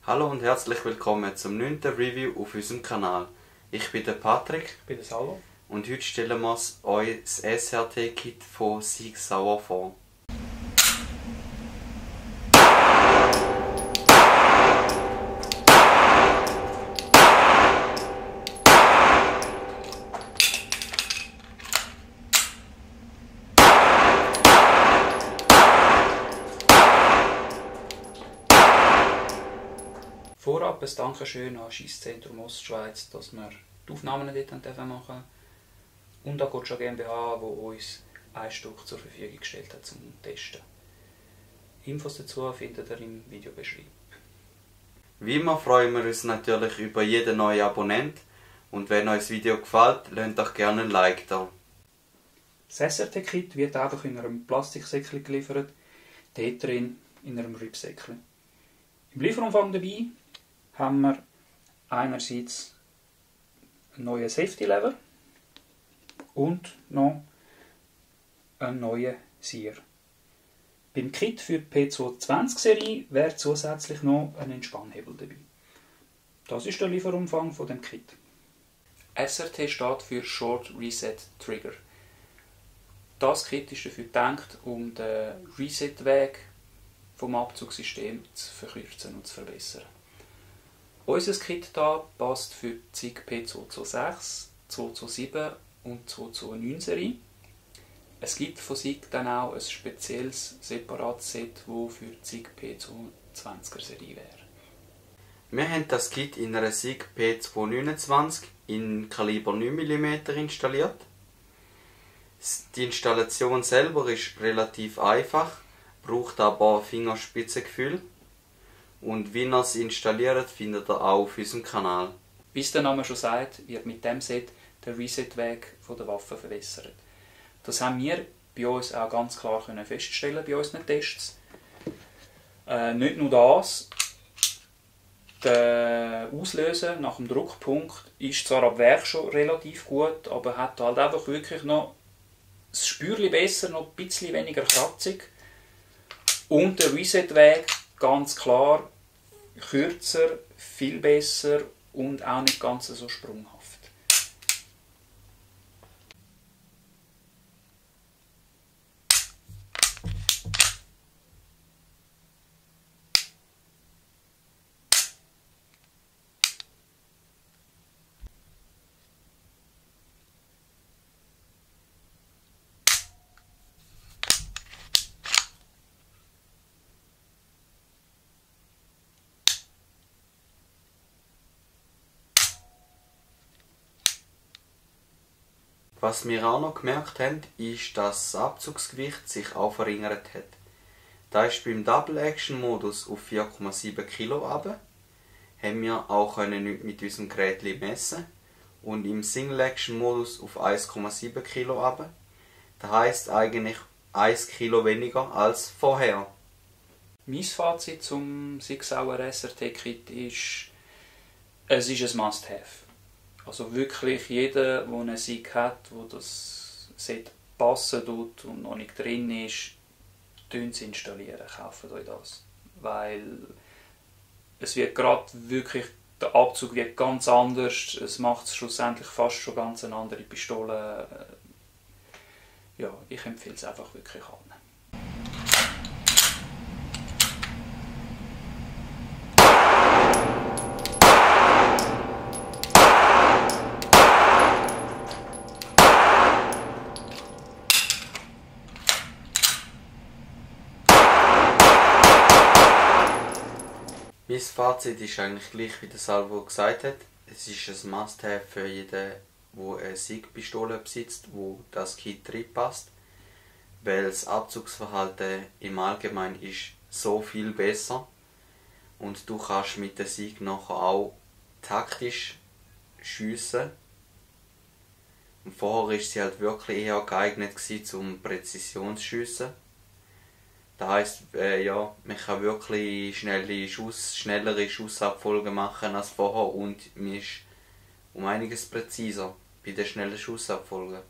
Hallo und herzlich willkommen zum 9. Review auf unserem Kanal. Ich bin der Patrick. Ich bin der Salo. Und heute stellen wir euch das SRT-Kit von Sig Sauer vor. Vorab ein Dankeschön an Schiesszentrum Ostschweiz, dass wir die Aufnahmen dort machen dürfen. Und an Gotcha GmbH, die uns ein Stück zur Verfügung gestellt hat zum Testen. Infos dazu findet ihr im Videobeschreibung. Wie immer freuen wir uns natürlich über jeden neuen Abonnent. Und wenn euch das Video gefällt, lasst doch gerne ein Like da. Das SRT-Kit wird einfach in einem Plastiksäckchen geliefert, dort drin in einem Rippsäckchen. Im Lieferumfang dabei haben wir einerseits einen neuen Safety-Lever und noch einen neuen Sear. Beim Kit für die P220-Serie wäre zusätzlich noch ein Entspannhebel dabei. Das ist der Lieferumfang von dem Kit. SRT steht für Short Reset Trigger. Das Kit ist dafür gedacht, um den Reset-Weg vom Abzugssystem zu verkürzen und zu verbessern. Unser Kit hier passt für die SIG P226, 227 und 229 Serie. Es gibt von SIG dann auch ein spezielles separates Set, das für die SIG P220er Serie wäre. Wir haben das Kit in einer SIG P229 in Kaliber 9 mm installiert. Die Installation selber ist relativ einfach, braucht aber Fingerspitzengefühl. Und wie ihr es installiert, findet ihr auch auf unserem Kanal. Wie es der Name schon sagt, wird mit dem Set der Reset-Weg der Waffe verbessert. Das haben wir bei uns auch ganz klar feststellen bei unseren Tests. Nicht nur das, der Auslöser nach dem Druckpunkt ist zwar ab Werk schon relativ gut, aber hat halt einfach wirklich noch das Spürchen besser, noch ein bisschen weniger kratzig. Und der Reset-Weg ganz klar kürzer, viel besser und auch nicht ganz so sprunghaft. Was wir auch noch gemerkt haben, ist, dass das Abzugsgewicht sich auch verringert hat. Da ist beim Double-Action-Modus auf 4,7 Kg runter, haben wir auch mit unserem Gerät messen und im Single-Action-Modus auf 1,7 Kg runter. Das heisst eigentlich 1 Kg weniger als vorher. Mein Fazit zum Sig Sauer SRT-Kit ist, es ist ein Must-Have. Also wirklich jeder, der eine SIG hat, wo das Set passen tut und noch nicht drin ist, installieren, kauft euch das. Weil es wird gerade wirklich, der Abzug wird ganz anders, es macht schlussendlich fast schon ganz eine andere Pistole. Ja, ich empfehle es einfach wirklich allen. Mein Fazit ist eigentlich gleich wie der Salvo gesagt hat. Es ist ein Must-Have für jeden, der eine SIG-Pistole besitzt, wo das Kit reinpasst. Weil das Abzugsverhalten im Allgemeinen ist so viel besser. Und du kannst mit der SIG nachher auch taktisch schiessen. Und vorher war sie halt wirklich eher geeignet zum Präzisionsschiessen. Das heisst, ja, man kann wirklich schnellere Schussabfolgen machen als vorher und man ist um einiges präziser bei den schnellen Schussabfolgen.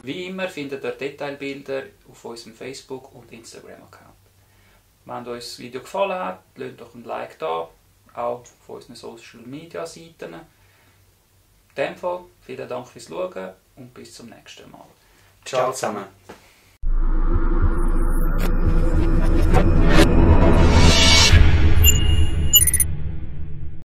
Wie immer findet ihr Detailbilder auf unserem Facebook- und Instagram-Account. Wenn euch das Video gefallen hat, lasst doch ein Like da, auch auf unseren Social-Media-Seiten. In dem Fall vielen Dank fürs Schauen und bis zum nächsten Mal. Ciao zusammen.